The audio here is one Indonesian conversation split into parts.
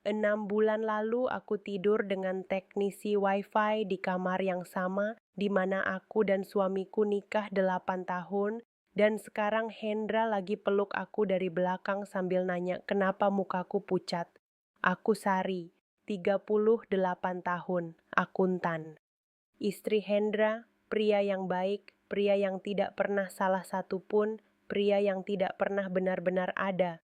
6 bulan lalu aku tidur dengan teknisi WiFi di kamar yang sama di mana aku dan suamiku nikah 8 tahun dan sekarang Hendra lagi peluk aku dari belakang sambil nanya kenapa mukaku pucat. Aku Sari, 38 tahun, akuntan. Istri Hendra, pria yang baik, pria yang tidak pernah salah satu pun, pria yang tidak pernah benar-benar ada.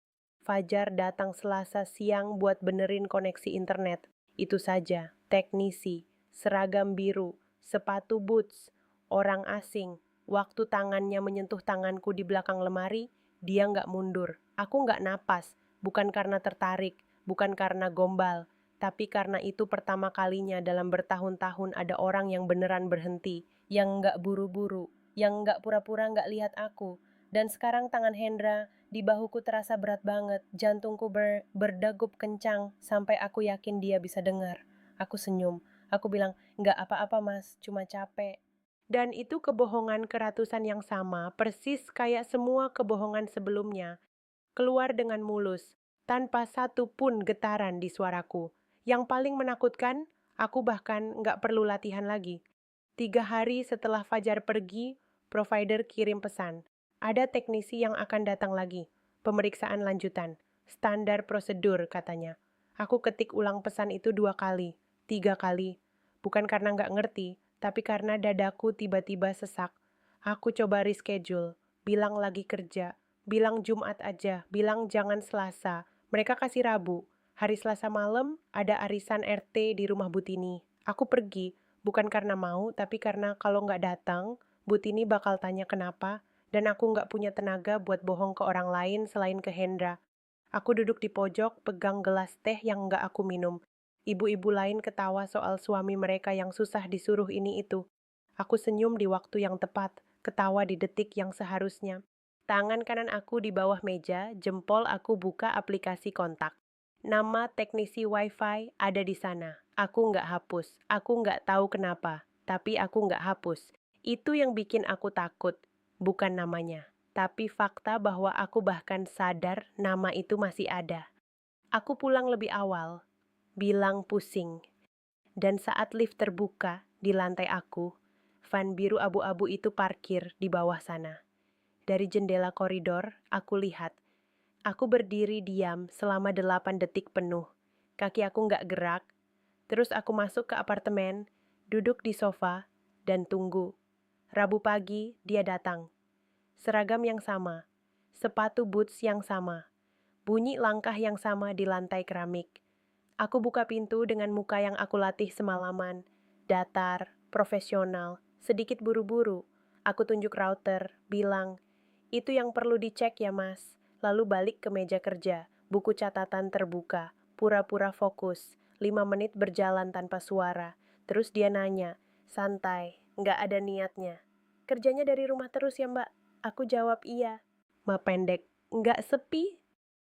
Fajar datang Selasa siang buat benerin koneksi internet. Itu saja, teknisi, seragam biru, sepatu boots, orang asing. Waktu tangannya menyentuh tanganku di belakang lemari, dia nggak mundur. Aku nggak napas, bukan karena tertarik, bukan karena gombal, tapi karena itu pertama kalinya dalam bertahun-tahun ada orang yang beneran berhenti, yang nggak buru-buru, yang nggak pura-pura nggak lihat aku. Dan sekarang tangan Hendra di bahuku terasa berat banget, jantungku berdegup kencang sampai aku yakin dia bisa dengar. Aku senyum, aku bilang, nggak apa-apa mas, cuma capek. Dan itu kebohongan keratusan yang sama, persis kayak semua kebohongan sebelumnya, keluar dengan mulus, tanpa satu pun getaran di suaraku. Yang paling menakutkan, aku bahkan nggak perlu latihan lagi. 3 hari setelah Fajar pergi, provider kirim pesan. Ada teknisi yang akan datang lagi. Pemeriksaan lanjutan. Standar prosedur, katanya. Aku ketik ulang pesan itu 2 kali, 3 kali. Bukan karena nggak ngerti, tapi karena dadaku tiba-tiba sesak. Aku coba reschedule, bilang lagi kerja, bilang Jumat aja, bilang jangan Selasa. Mereka kasih Rabu. Hari Selasa malam ada arisan RT di rumah Butini. Aku pergi, bukan karena mau, tapi karena kalau nggak datang, Butini bakal tanya kenapa, dan aku nggak punya tenaga buat bohong ke orang lain selain ke Hendra. Aku duduk di pojok, pegang gelas teh yang nggak aku minum. Ibu-ibu lain ketawa soal suami mereka yang susah disuruh ini itu. Aku senyum di waktu yang tepat, ketawa di detik yang seharusnya. Tangan kanan aku di bawah meja, jempol aku buka aplikasi kontak. Nama teknisi WiFi ada di sana. Aku nggak hapus. Aku nggak tahu kenapa, tapi aku nggak hapus. Itu yang bikin aku takut, bukan namanya, tapi fakta bahwa aku bahkan sadar nama itu masih ada. Aku pulang lebih awal, bilang pusing. Dan saat lift terbuka di lantai aku, van biru abu-abu itu parkir di bawah sana. Dari jendela koridor, aku lihat. Aku berdiri diam selama 8 detik penuh. Kaki aku nggak gerak. Terus aku masuk ke apartemen, duduk di sofa, dan tunggu. Rabu pagi, dia datang. Seragam yang sama, sepatu boots yang sama, bunyi langkah yang sama di lantai keramik. Aku buka pintu dengan muka yang aku latih semalaman, datar, profesional, sedikit buru-buru. Aku tunjuk router, bilang, itu yang perlu dicek ya mas. Lalu balik ke meja kerja, buku catatan terbuka, pura-pura fokus, 5 menit berjalan tanpa suara. Terus dia nanya, santai, nggak ada niatnya. Kerjanya dari rumah terus ya mbak? Aku jawab iya. Pendek, nggak sepi?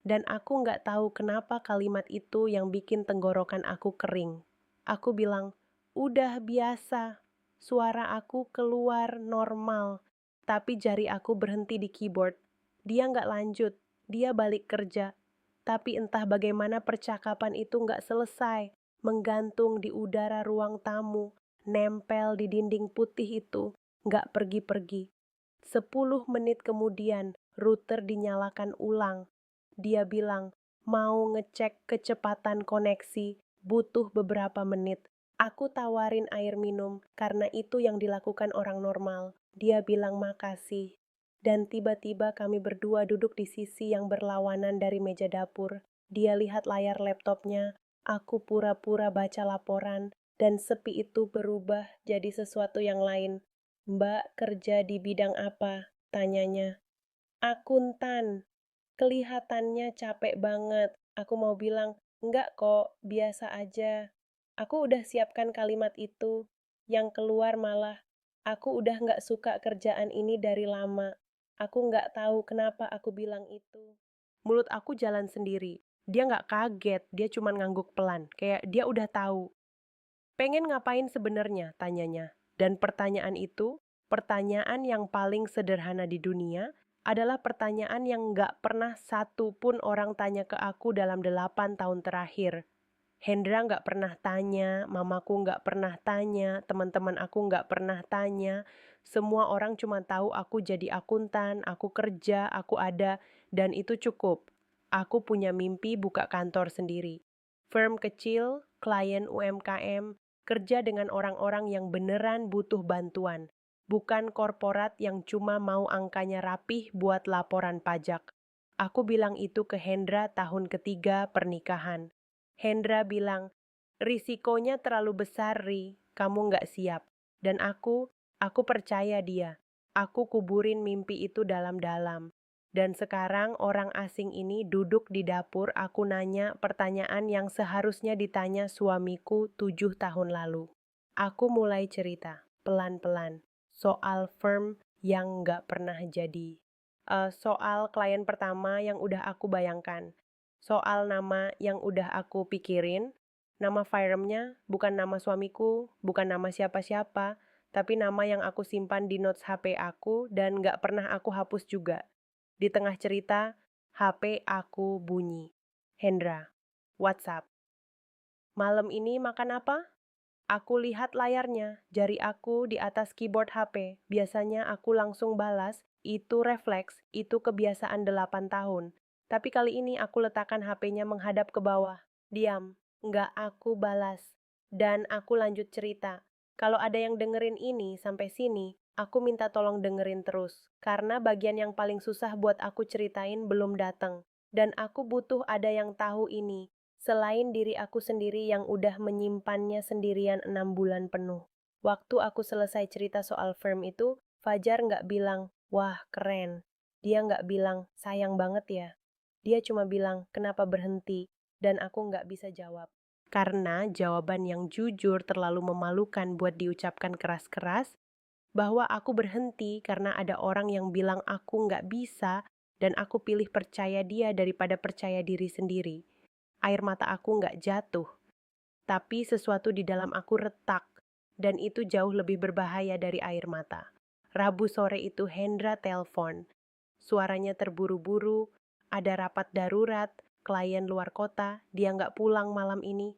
Dan aku nggak tahu kenapa kalimat itu yang bikin tenggorokan aku kering. Aku bilang, udah biasa. Suara aku keluar normal. Tapi jari aku berhenti di keyboard. Dia nggak lanjut. Dia balik kerja. Tapi entah bagaimana percakapan itu nggak selesai. Menggantung di udara ruang tamu. Nempel di dinding putih itu. Nggak pergi-pergi. 10 menit kemudian, router dinyalakan ulang. Dia bilang, mau ngecek kecepatan koneksi, butuh beberapa menit. Aku tawarin air minum, karena itu yang dilakukan orang normal. Dia bilang makasih. Dan tiba-tiba kami berdua duduk di sisi yang berlawanan dari meja dapur. Dia lihat layar laptopnya, aku pura-pura baca laporan, dan sepi itu berubah jadi sesuatu yang lain. Mbak kerja di bidang apa? Tanyanya. Akuntan. Kelihatannya capek banget. Aku mau bilang, enggak kok, biasa aja. Aku udah siapkan kalimat itu. Yang keluar malah, aku udah nggak suka kerjaan ini dari lama. Aku nggak tahu kenapa aku bilang itu. Mulut aku jalan sendiri. Dia nggak kaget, dia cuma ngangguk pelan. Kayak dia udah tahu. Pengen ngapain sebenarnya? Tanyanya. Dan pertanyaan itu, pertanyaan yang paling sederhana di dunia, adalah pertanyaan yang nggak pernah satu pun orang tanya ke aku dalam 8 tahun terakhir. Hendra nggak pernah tanya, mamaku nggak pernah tanya, teman-teman aku nggak pernah tanya. Semua orang cuma tahu aku jadi akuntan, aku kerja, aku ada, dan itu cukup. Aku punya mimpi buka kantor sendiri. Firm kecil, klien UMKM, kerja dengan orang-orang yang beneran butuh bantuan. Bukan korporat yang cuma mau angkanya rapih buat laporan pajak. Aku bilang itu ke Hendra tahun ketiga pernikahan. Hendra bilang, risikonya terlalu besar, Ri. Kamu nggak siap. Dan aku percaya dia. Aku kuburin mimpi itu dalam-dalam. Dan sekarang orang asing ini duduk di dapur, aku nanya pertanyaan yang seharusnya ditanya suamiku 7 tahun lalu. Aku mulai cerita, pelan-pelan, soal firm yang nggak pernah jadi. Soal klien pertama yang udah aku bayangkan. Soal nama yang udah aku pikirin, nama firmnya bukan nama suamiku, bukan nama siapa-siapa, tapi nama yang aku simpan di notes HP aku dan nggak pernah aku hapus juga. Di tengah cerita, HP aku bunyi. Hendra, WhatsApp. Malam ini makan apa? Aku lihat layarnya, jari aku di atas keyboard HP. Biasanya aku langsung balas, itu refleks, itu kebiasaan 8 tahun. Tapi kali ini aku letakkan HP-nya menghadap ke bawah. Diam, nggak aku balas. Dan aku lanjut cerita. Kalau ada yang dengerin ini sampai sini, aku minta tolong dengerin terus. Karena bagian yang paling susah buat aku ceritain belum datang. Dan aku butuh ada yang tahu ini. Selain diri aku sendiri yang udah menyimpannya sendirian 6 bulan penuh. Waktu aku selesai cerita soal firm itu, Fajar nggak bilang, wah keren. Dia nggak bilang, sayang banget ya. Dia cuma bilang, kenapa berhenti? Dan aku nggak bisa jawab. Karena jawaban yang jujur terlalu memalukan buat diucapkan keras-keras, bahwa aku berhenti karena ada orang yang bilang aku nggak bisa, dan aku pilih percaya dia daripada percaya diri sendiri. Air mata aku nggak jatuh, tapi sesuatu di dalam aku retak, dan itu jauh lebih berbahaya dari air mata. Rabu sore itu Hendra telepon. Suaranya terburu-buru, ada rapat darurat, klien luar kota, dia nggak pulang malam ini.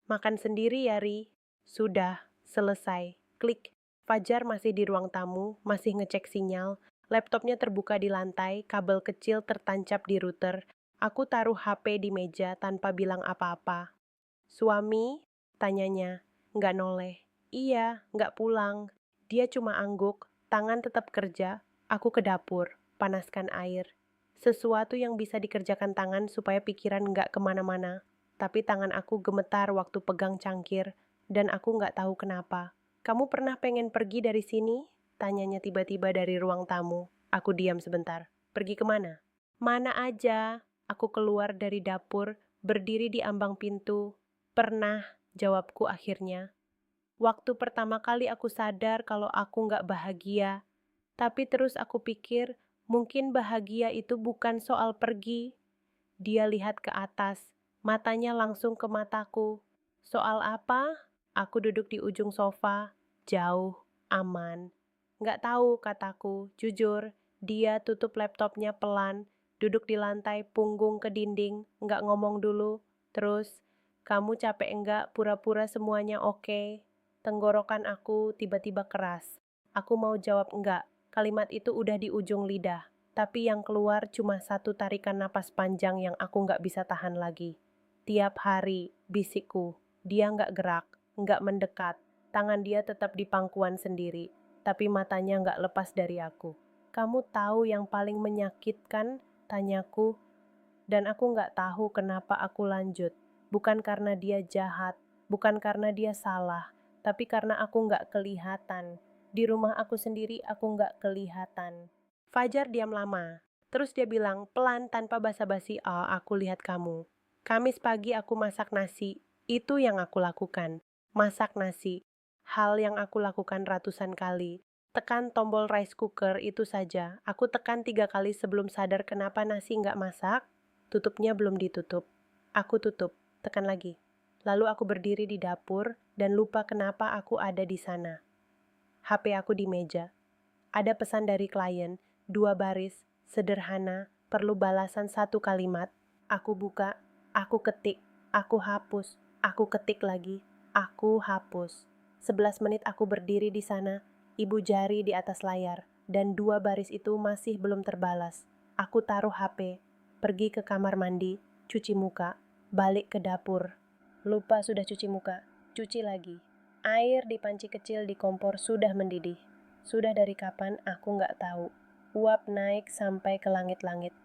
Makan sendiri ya, Ri. Sudah, selesai. Klik. Fajar masih di ruang tamu, masih ngecek sinyal. Laptopnya terbuka di lantai, kabel kecil tertancap di router. Aku taruh HP di meja tanpa bilang apa-apa. Suami? Tanyanya. Nggak noleh. Iya, nggak pulang. Dia cuma angguk, tangan tetap kerja. Aku ke dapur, panaskan air. Sesuatu yang bisa dikerjakan tangan supaya pikiran nggak kemana-mana. Tapi tangan aku gemetar waktu pegang cangkir, dan aku nggak tahu kenapa. Kamu pernah pengen pergi dari sini? Tanyanya tiba-tiba dari ruang tamu. Aku diam sebentar. Pergi kemana? Mana aja. Aku keluar dari dapur, berdiri di ambang pintu. Pernah, jawabku akhirnya. Waktu pertama kali aku sadar kalau aku nggak bahagia. Tapi terus aku pikir, mungkin bahagia itu bukan soal pergi. Dia lihat ke atas, matanya langsung ke mataku. Soal apa? Aku duduk di ujung sofa, jauh, aman. Nggak tahu, kataku, jujur. Dia tutup laptopnya pelan, duduk di lantai, punggung ke dinding, nggak ngomong dulu. Terus, kamu capek enggak pura-pura semuanya oke? Tenggorokan aku tiba-tiba keras. Aku mau jawab enggak, kalimat itu udah di ujung lidah. Tapi yang keluar cuma satu tarikan napas panjang yang aku nggak bisa tahan lagi. Tiap hari, bisikku, dia nggak gerak, nggak mendekat. Tangan dia tetap di pangkuan sendiri, tapi matanya nggak lepas dari aku. Kamu tahu yang paling menyakitkan? Tanyaku, dan aku nggak tahu kenapa aku lanjut. Bukan karena dia jahat, bukan karena dia salah, tapi karena aku nggak kelihatan. Di rumah aku sendiri aku nggak kelihatan. Fajar diam lama. Terus dia bilang, pelan tanpa basa-basi, oh aku lihat kamu. Kamis pagi aku masak nasi. Itu yang aku lakukan. Masak nasi. Hal yang aku lakukan ratusan kali. Tekan tombol rice cooker itu saja. Aku tekan 3 kali sebelum sadar kenapa nasi nggak masak. Tutupnya belum ditutup. Aku tutup. Tekan lagi. Lalu aku berdiri di dapur dan lupa kenapa aku ada di sana. HP aku di meja. Ada pesan dari klien, 2 baris, sederhana, perlu balasan 1 kalimat. Aku buka, aku ketik, aku hapus, aku ketik lagi, aku hapus. 11 menit aku berdiri di sana, ibu jari di atas layar, dan 2 baris itu masih belum terbalas. Aku taruh HP, pergi ke kamar mandi, cuci muka, balik ke dapur. Lupa sudah cuci muka, cuci lagi. Air di panci kecil di kompor sudah mendidih. Sudah dari kapan aku nggak tahu. Uap naik sampai ke langit-langit.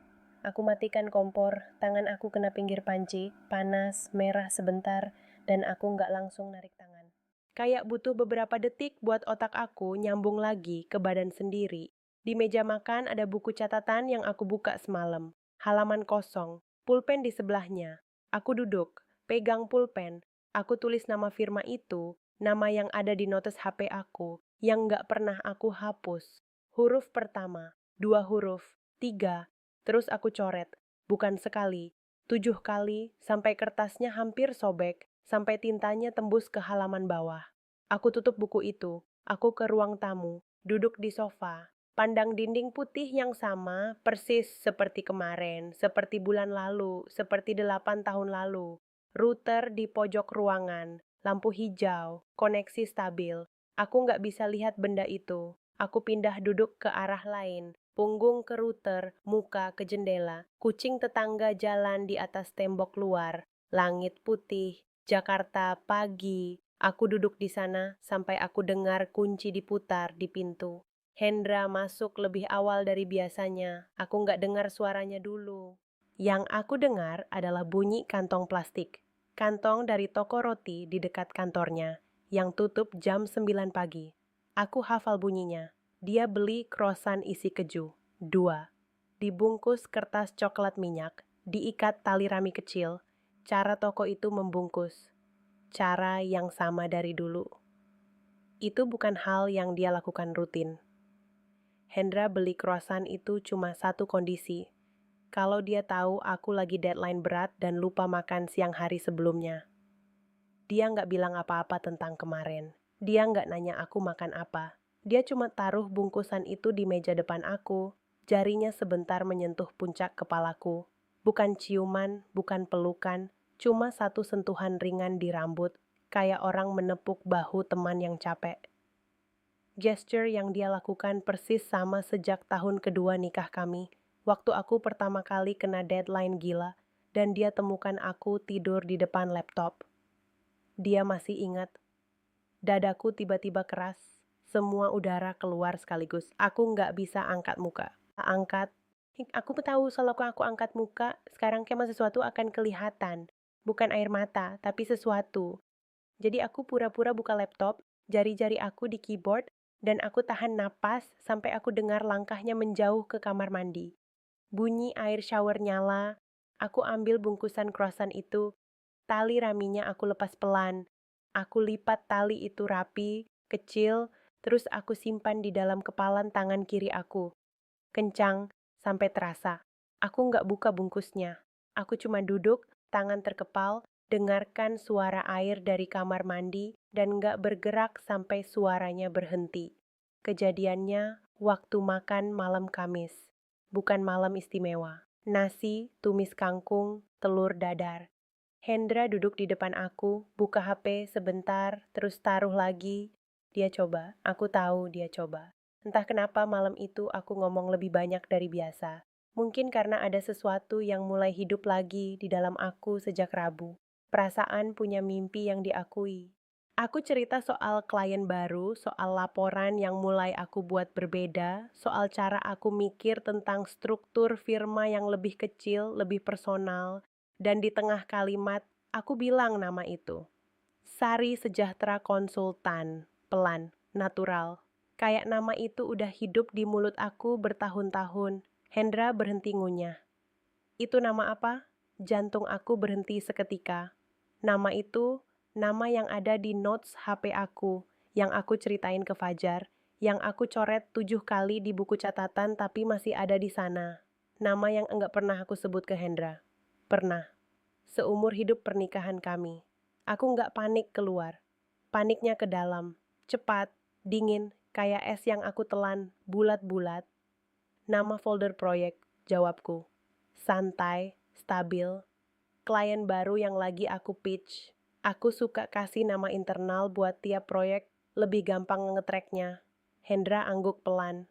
Aku matikan kompor, tangan aku kena pinggir panci, panas, merah sebentar, dan aku nggak langsung narik tangan. Kayak butuh beberapa detik buat otak aku nyambung lagi ke badan sendiri. Di meja makan ada buku catatan yang aku buka semalam. Halaman kosong, pulpen di sebelahnya. Aku duduk, pegang pulpen. Aku tulis nama firma itu, nama yang ada di notes HP aku, yang nggak pernah aku hapus. Huruf pertama, 2 huruf, 3. Terus aku coret, bukan sekali, 7 kali, sampai kertasnya hampir sobek, sampai tintanya tembus ke halaman bawah. Aku tutup buku itu, aku ke ruang tamu, duduk di sofa, pandang dinding putih yang sama, persis seperti kemarin, seperti bulan lalu, seperti 8 tahun lalu. Router di pojok ruangan, lampu hijau, koneksi stabil. Aku nggak bisa lihat benda itu. Aku pindah duduk ke arah lain, punggung ke router, muka ke jendela, kucing tetangga jalan di atas tembok luar, langit putih, Jakarta pagi. Aku duduk di sana sampai aku dengar kunci diputar di pintu. Hendra masuk lebih awal dari biasanya. Aku nggak dengar suaranya dulu. Yang aku dengar adalah bunyi kantong plastik. Kantong dari toko roti di dekat kantornya, yang tutup jam 9 pagi. Aku hafal bunyinya. Dia beli croissant isi keju. 2. Dibungkus kertas coklat minyak, diikat tali rami kecil. Cara toko itu membungkus. Cara yang sama dari dulu. Itu bukan hal yang dia lakukan rutin. Hendra beli croissant itu cuma satu kondisi. Kalau dia tahu aku lagi deadline berat dan lupa makan siang hari sebelumnya. Dia nggak bilang apa-apa tentang kemarin. Dia nggak nanya aku makan apa. Dia cuma taruh bungkusan itu di meja depan aku. Jarinya sebentar menyentuh puncak kepalaku. Bukan ciuman, bukan pelukan, cuma satu sentuhan ringan di rambut, kayak orang menepuk bahu teman yang capek. Gesture yang dia lakukan persis sama sejak tahun kedua nikah kami, waktu aku pertama kali kena deadline gila, dan dia temukan aku tidur di depan laptop. Dia masih ingat. Dadaku tiba-tiba keras. Semua udara keluar sekaligus. Aku nggak bisa angkat muka. Angkat. Aku tahu kalau aku angkat muka, sekarang kemah sesuatu akan kelihatan. Bukan air mata, tapi sesuatu. Jadi aku pura-pura buka laptop, jari-jari aku di keyboard, dan aku tahan napas sampai aku dengar langkahnya menjauh ke kamar mandi. Bunyi air shower nyala. Aku ambil bungkusan croissant itu. Tali raminya aku lepas pelan. Aku lipat tali itu rapi, kecil, terus aku simpan di dalam kepalan tangan kiri aku. Kencang, sampai terasa. Aku nggak buka bungkusnya. Aku cuma duduk, tangan terkepal, dengarkan suara air dari kamar mandi, dan nggak bergerak sampai suaranya berhenti. Kejadiannya waktu makan malam Kamis. Bukan malam istimewa. Nasi, tumis kangkung, telur dadar. Hendra duduk di depan aku, buka HP sebentar, terus taruh lagi. Dia coba, aku tahu dia coba. Entah kenapa malam itu aku ngomong lebih banyak dari biasa. Mungkin karena ada sesuatu yang mulai hidup lagi di dalam aku sejak Rabu. Perasaan punya mimpi yang diakui. Aku cerita soal klien baru, soal laporan yang mulai aku buat berbeda, soal cara aku mikir tentang struktur firma yang lebih kecil, lebih personal, dan di tengah kalimat, aku bilang nama itu. Sari Sejahtera Konsultan, pelan, natural. Kayak nama itu udah hidup di mulut aku bertahun-tahun. Hendra berhenti ngunyah. Itu nama apa? Jantung aku berhenti seketika. Nama itu, nama yang ada di notes HP aku, yang aku ceritain ke Fajar, yang aku coret 7 kali di buku catatan tapi masih ada di sana. Nama yang enggak pernah aku sebut ke Hendra. Pernah. Seumur hidup pernikahan kami. Aku nggak panik keluar. Paniknya ke dalam. Cepat, dingin, kayak es yang aku telan, bulat-bulat. Nama folder proyek, jawabku. Santai, stabil, klien baru yang lagi aku pitch. Aku suka kasih nama internal buat tiap proyek, lebih gampang nge-tracknya. Hendra angguk pelan.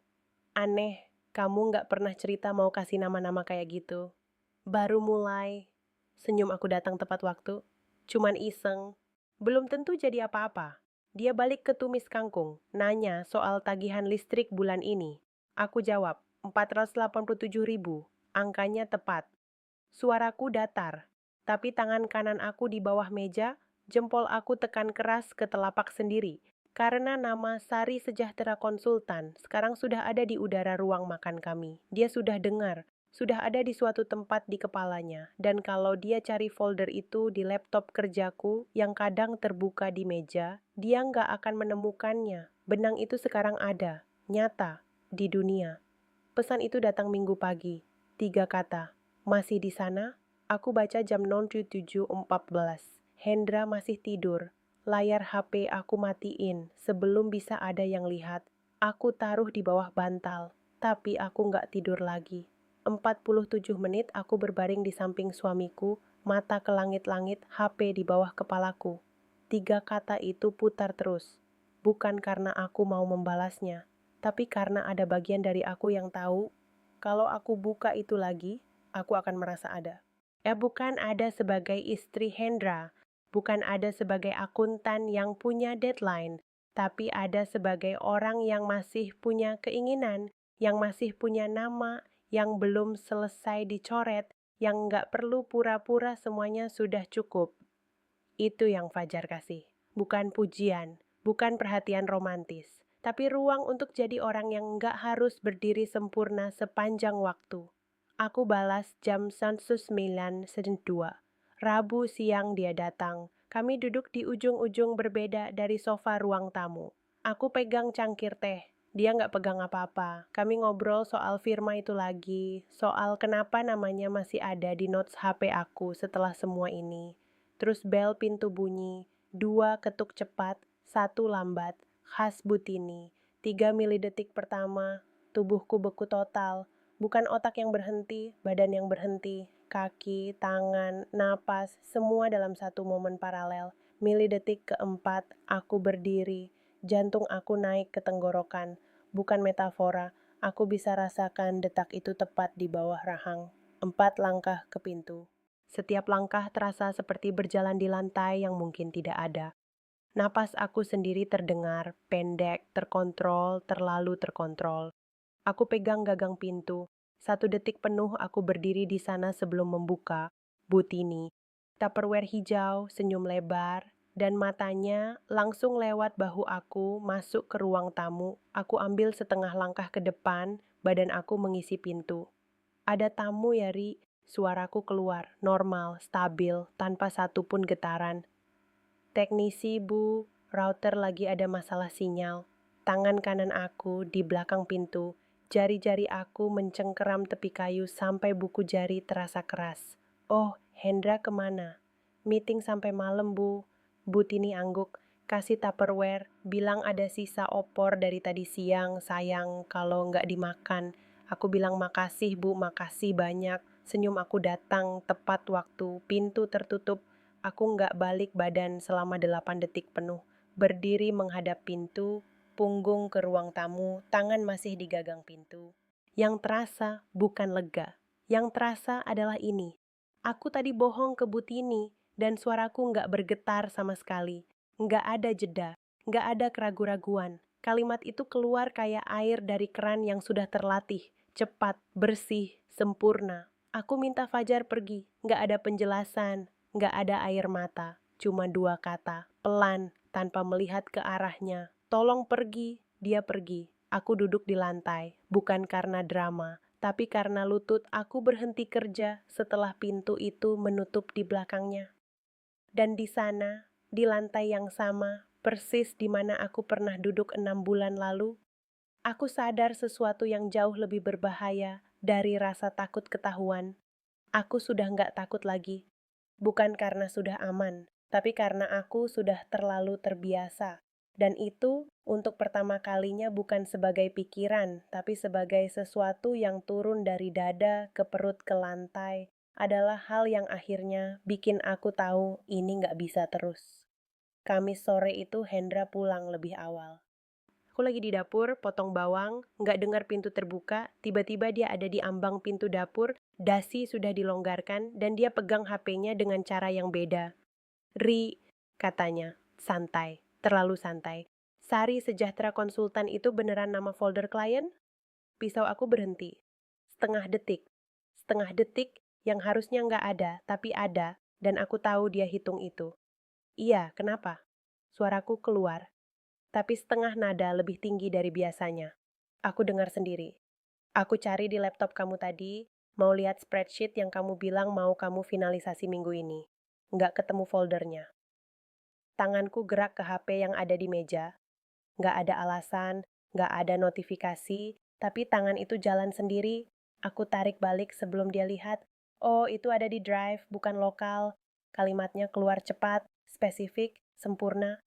Aneh, kamu nggak pernah cerita mau kasih nama-nama kayak gitu. Baru mulai. Senyum aku datang tepat waktu. Cuman iseng. Belum tentu jadi apa-apa. Dia balik ke tumis kangkung, nanya soal tagihan listrik bulan ini. Aku jawab, 487.000. Angkanya tepat. Suaraku datar, tapi tangan kanan aku di bawah meja, jempol aku tekan keras ke telapak sendiri. Karena nama Sari Sejahtera Konsultan sekarang sudah ada di udara ruang makan kami. Dia sudah dengar, sudah ada di suatu tempat di kepalanya. Dan kalau dia cari folder itu di laptop kerjaku yang kadang terbuka di meja, dia nggak akan menemukannya. Benang itu sekarang ada, nyata, di dunia. Pesan itu datang Minggu pagi. 3 kata. Masih di sana? Aku baca jam 07.14. Hendra masih tidur. Layar HP aku matiin sebelum bisa ada yang lihat. Aku taruh di bawah bantal, tapi aku nggak tidur lagi. 47 menit aku berbaring di samping suamiku, mata ke langit-langit, HP di bawah kepalaku. 3 kata itu putar terus. Bukan karena aku mau membalasnya, tapi karena ada bagian dari aku yang tahu, kalau aku buka itu lagi, aku akan merasa ada. Bukan ada sebagai istri Hendra, bukan ada sebagai akuntan yang punya deadline, tapi ada sebagai orang yang masih punya keinginan, yang masih punya nama, yang belum selesai dicoret, yang nggak perlu pura-pura semuanya sudah cukup. Itu yang Fajar kasih. Bukan pujian, bukan perhatian romantis, tapi ruang untuk jadi orang yang nggak harus berdiri sempurna sepanjang waktu. Aku balas jam 19.02. Rabu siang dia datang. Kami duduk di ujung-ujung berbeda dari sofa ruang tamu. Aku pegang cangkir teh. Dia nggak pegang apa-apa. Kami ngobrol soal firma itu lagi, soal kenapa namanya masih ada di notes HP aku setelah semua ini. Terus bel pintu bunyi, 2 ketuk cepat, 1 lambat, khas Butini. 3 milidetik pertama, tubuhku beku total. Bukan otak yang berhenti, badan yang berhenti. Kaki, tangan, napas, semua dalam satu momen paralel. Milidetik keempat, aku berdiri. Jantung aku naik ke tenggorokan. Bukan metafora, aku bisa rasakan detak itu tepat di bawah rahang. 4 langkah ke pintu. Setiap langkah terasa seperti berjalan di lantai yang mungkin tidak ada. Napas aku sendiri terdengar, pendek, terkontrol, terlalu terkontrol. Aku pegang gagang pintu. 1 detik penuh aku berdiri di sana sebelum membuka. Butini. Tupperware hijau, senyum lebar, dan matanya langsung lewat bahu aku masuk ke ruang tamu. Aku ambil setengah langkah ke depan, badan aku mengisi pintu. Ada tamu ya, Ri. Suaraku keluar, normal, stabil, tanpa satupun getaran. Teknisi, Bu. Router lagi ada masalah sinyal. Tangan kanan aku di belakang pintu. Jari-jari aku mencengkeram tepi kayu sampai buku jari terasa keras. Oh, Hendra kemana? Meeting sampai malam, Bu. Butini angguk. Kasih Tupperware, bilang ada sisa opor dari tadi siang, sayang kalau nggak dimakan. Aku bilang makasih, Bu, makasih banyak. Senyum aku datang tepat waktu pintu tertutup. Aku nggak balik badan selama 8 detik penuh. Berdiri menghadap pintu, punggung ke ruang tamu, tangan masih di gagang pintu. Yang terasa bukan lega. Yang terasa adalah ini. Aku tadi bohong ke Butini, dan suaraku nggak bergetar sama sekali. Nggak ada jeda, nggak ada keraguan-raguan. Kalimat itu keluar kayak air dari keran yang sudah terlatih. Cepat, bersih, sempurna. Aku minta Fajar pergi, nggak ada penjelasan, nggak ada air mata, cuma 2 kata, pelan, tanpa melihat ke arahnya. Tolong pergi, dia pergi. Aku duduk di lantai, bukan karena drama, tapi karena lutut aku berhenti kerja setelah pintu itu menutup di belakangnya. Dan di sana, di lantai yang sama, persis di mana aku pernah duduk 6 bulan lalu, aku sadar sesuatu yang jauh lebih berbahaya dari rasa takut ketahuan. Aku sudah nggak takut lagi. Bukan karena sudah aman, tapi karena aku sudah terlalu terbiasa. Dan itu untuk pertama kalinya bukan sebagai pikiran, tapi sebagai sesuatu yang turun dari dada ke perut ke lantai, adalah hal yang akhirnya bikin aku tahu ini nggak bisa terus. Kamis sore itu Hendra pulang lebih awal. Aku lagi di dapur, potong bawang, nggak dengar pintu terbuka, tiba-tiba dia ada di ambang pintu dapur, dasi sudah dilonggarkan, dan dia pegang HP-nya dengan cara yang beda. Ri, katanya, santai, terlalu santai. Sari Sejahtera Konsultan itu beneran nama folder klien? Pisau aku berhenti. Setengah detik. Setengah detik yang harusnya nggak ada, tapi ada, dan aku tahu dia hitung itu. Iya, kenapa? Suaraku keluar, tapi setengah nada lebih tinggi dari biasanya. Aku dengar sendiri. Aku cari di laptop kamu tadi, mau lihat spreadsheet yang kamu bilang mau kamu finalisasi minggu ini. Nggak ketemu foldernya. Tanganku gerak ke HP yang ada di meja. Nggak ada alasan, nggak ada notifikasi, tapi tangan itu jalan sendiri. Aku tarik balik sebelum dia lihat. Oh, itu ada di drive, bukan lokal. Kalimatnya keluar cepat, spesifik, sempurna.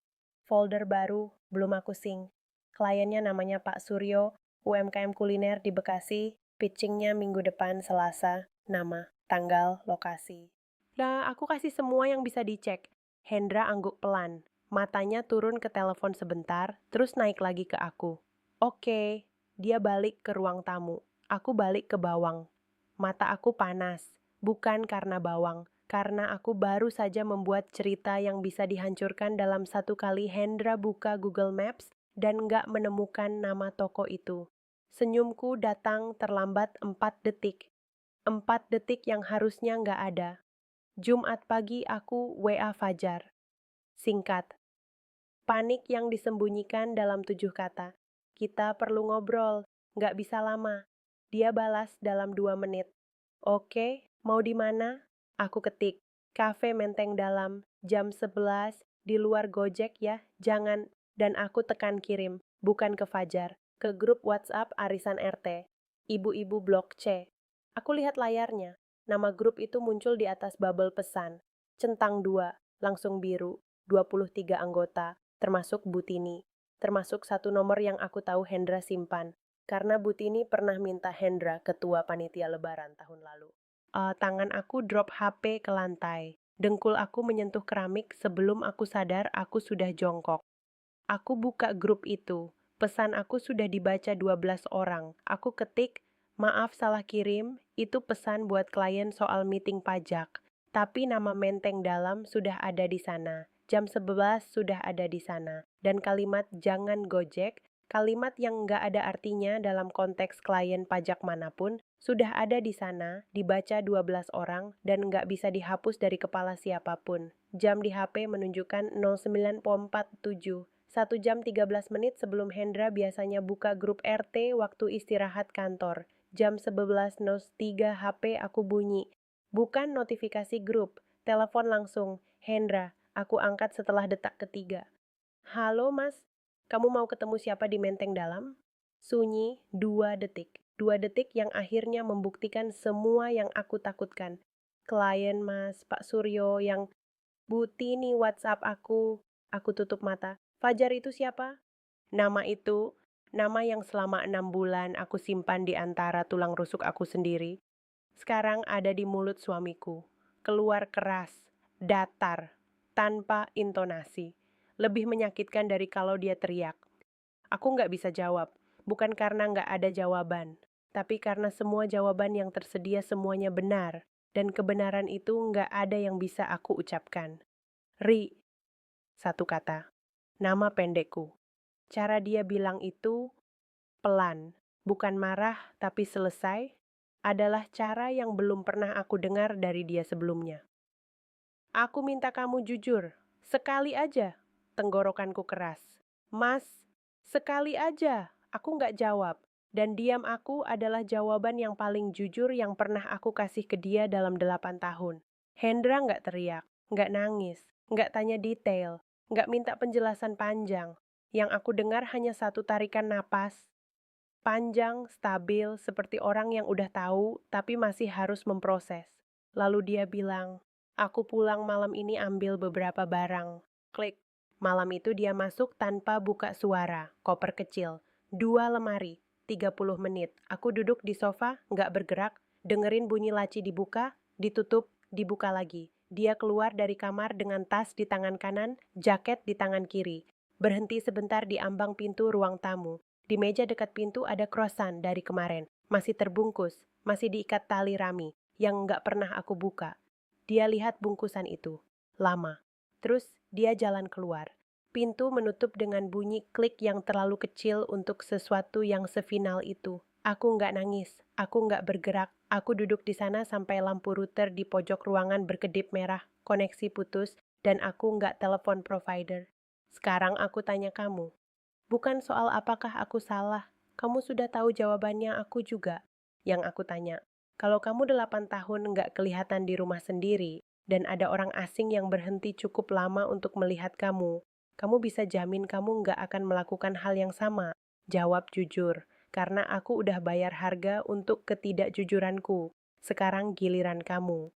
Folder baru, belum aku sync. Kliennya namanya Pak Suryo, UMKM kuliner di Bekasi, pitchingnya minggu depan Selasa, nama, tanggal, lokasi. Nah, aku kasih semua yang bisa dicek. Hendra angguk pelan. Matanya turun ke telepon sebentar, terus naik lagi ke aku. Oke, dia balik ke ruang tamu. Aku balik ke bawang. Mata aku panas, bukan karena bawang, karena aku baru saja membuat cerita yang bisa dihancurkan dalam satu kali Hendra buka Google Maps dan nggak menemukan nama toko itu. Senyumku datang terlambat 4 detik. 4 detik yang harusnya nggak ada. Jumat pagi aku WA Fajar. Singkat, panik yang disembunyikan dalam 7 kata. Kita perlu ngobrol, nggak bisa lama. Dia balas dalam 2 menit. Oke, mau di mana? Aku ketik. Kafe Menteng Dalam, jam 11, di luar Gojek ya, jangan. Dan aku tekan kirim, bukan ke Fajar, ke grup WhatsApp Arisan RT. Ibu-ibu blok C. Aku lihat layarnya. Nama grup itu muncul di atas bubble pesan. Centang 2, langsung biru, 23 anggota, termasuk Butini. Termasuk satu nomor yang aku tahu Hendra simpan. Karena Butini pernah minta Hendra ketua panitia lebaran tahun lalu. Tangan aku drop HP ke lantai. Dengkul aku menyentuh keramik sebelum aku sadar aku sudah jongkok. Aku buka grup itu. Pesan aku sudah dibaca 12 orang. Aku ketik, maaf salah kirim, itu pesan buat klien soal meeting pajak. Tapi nama Menteng Dalam sudah ada di sana. Jam 11 sudah ada di sana. Dan kalimat jangan Gojek, kalimat yang nggak ada artinya dalam konteks klien pajak manapun, sudah ada di sana, dibaca 12 orang, dan nggak bisa dihapus dari kepala siapapun. Jam di HP menunjukkan 09.47. 1 jam 13 menit sebelum Hendra biasanya buka grup RT waktu istirahat kantor. Jam 11.03 HP aku bunyi. Bukan notifikasi grup, telepon langsung. Hendra, aku angkat setelah detak ketiga. Halo mas, kamu mau ketemu siapa di Menteng Dalam? Sunyi 2 detik. 2 detik yang akhirnya membuktikan semua yang aku takutkan. Klien mas, Pak Suryo yang Butini WhatsApp aku. Aku tutup mata. Fajar itu siapa? Nama itu, nama yang selama 6 bulan aku simpan di antara tulang rusuk aku sendiri. Sekarang ada di mulut suamiku. Keluar keras, datar, tanpa intonasi. Lebih menyakitkan dari kalau dia teriak. Aku nggak bisa jawab. Bukan karena nggak ada jawaban, tapi karena semua jawaban yang tersedia semuanya benar. Dan kebenaran itu nggak ada yang bisa aku ucapkan. Ri, satu kata. Nama pendekku. Cara dia bilang itu pelan, bukan marah tapi selesai, adalah cara yang belum pernah aku dengar dari dia sebelumnya. Aku minta kamu jujur, sekali aja. Tenggorokanku keras. Mas, sekali aja. Aku nggak jawab. Dan diam aku adalah jawaban yang paling jujur yang pernah aku kasih ke dia dalam 8 tahun. Hendra nggak teriak, nggak nangis, nggak tanya detail, nggak minta penjelasan panjang. Yang aku dengar hanya satu tarikan napas. Panjang, stabil, seperti orang yang udah tahu tapi masih harus memproses. Lalu dia bilang, aku pulang malam ini ambil beberapa barang. Klik. Malam itu dia masuk tanpa buka suara, koper kecil, 2 lemari, 30 menit. Aku duduk di sofa, nggak bergerak, dengerin bunyi laci dibuka, ditutup, dibuka lagi. Dia keluar dari kamar dengan tas di tangan kanan, jaket di tangan kiri. Berhenti sebentar di ambang pintu ruang tamu. Di meja dekat pintu ada croissant dari kemarin, masih terbungkus, masih diikat tali rami, yang nggak pernah aku buka. Dia lihat bungkusan itu. Lama. Terus dia jalan keluar. Pintu menutup dengan bunyi klik yang terlalu kecil untuk sesuatu yang sefinal itu. Aku nggak nangis, aku nggak bergerak. Aku duduk di sana sampai lampu router di pojok ruangan berkedip merah, koneksi putus, dan aku nggak telepon provider. Sekarang aku tanya kamu, bukan soal apakah aku salah. Kamu sudah tahu jawabannya, aku juga. Yang aku tanya, kalau kamu 8 tahun nggak kelihatan di rumah sendiri, dan ada orang asing yang berhenti cukup lama untuk melihat kamu bisa jamin kamu nggak akan melakukan hal yang sama? Jawab jujur, karena aku udah bayar harga untuk ketidakjujuranku. Sekarang giliran kamu.